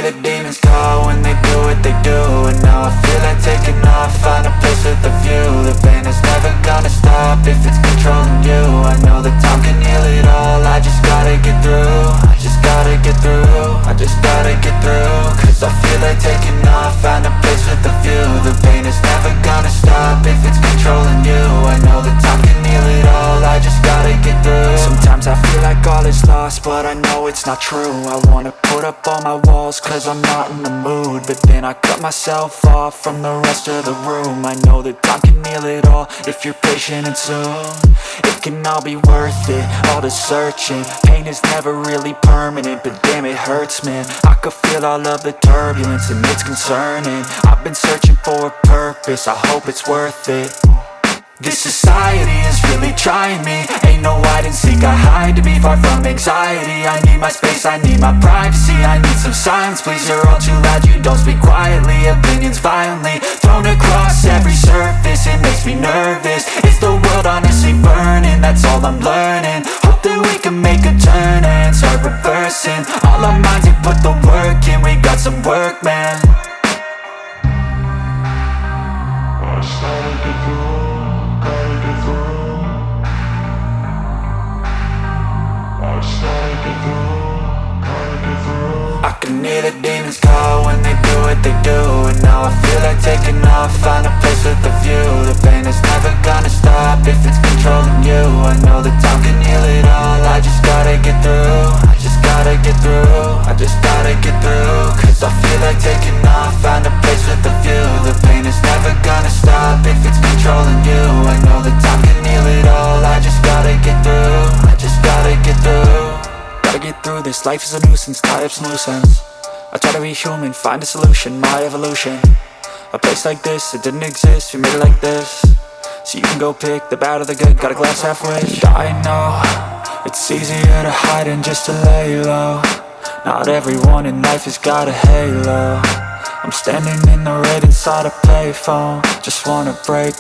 the demons call when they do what they do. And now I feel like taking off, find a place with a view. The pain is never gonna stop if it's controlling you. I know that time can heal it all, I just gotta get through. I just gotta get through, I just gotta get through. Cause I feel like taking off, find a place with a view. The pain is never gonna stop if it's controlling you. I know that time can heal it all, I just gotta get through. Sometimes I feel like all is lost, but I know it's not true. I wanna put up all my walls cause I'm not in the mood, but then I cut myself off from the rest of the room. I know that time can heal it all if you're patient and soon. It can all be worth it, all the searching. Pain is never really permanent, but damn it hurts, man. I could feel all of the turbulence and it's concerning. I've been searching for a purpose, I hope it's worth it. This society is really trying me. Ain't no hide and seek, I hide to be far from anxiety. I need my space, I need my privacy. I need some silence, please, you're all too loud. You don't speak quietly, opinions violently thrown across every surface. It makes me nervous, is the world honestly burning? That's all I'm learning. Hope that we can make a turn and start reversing. All our minds, we put the work in, we got some work, man. I just gotta get through. I can hear the demons call when they do what they do. And now I feel like taking off, find a place with a view. The pain is never gonna stop if it's controlling you. I know that time can heal it all, I just gotta get through. I just gotta get through, I just gotta get through. Cause I feel like taking off, find a place with a view. The pain is never gonna stop if it's controlling you. I know that time can heal it all, I just gotta get through. I just gotta get through. Gotta get through this, life is a nuisance, tie up some loose ends. I try to be human, find a solution, my evolution. A place like this, it didn't exist, we made it like this. So you can go pick the bad or the good, got a glass halfway. I know, it's easier to hide than just to lay low. Not everyone in life has got a halo. I'm standing in the red inside a payphone, just wanna break.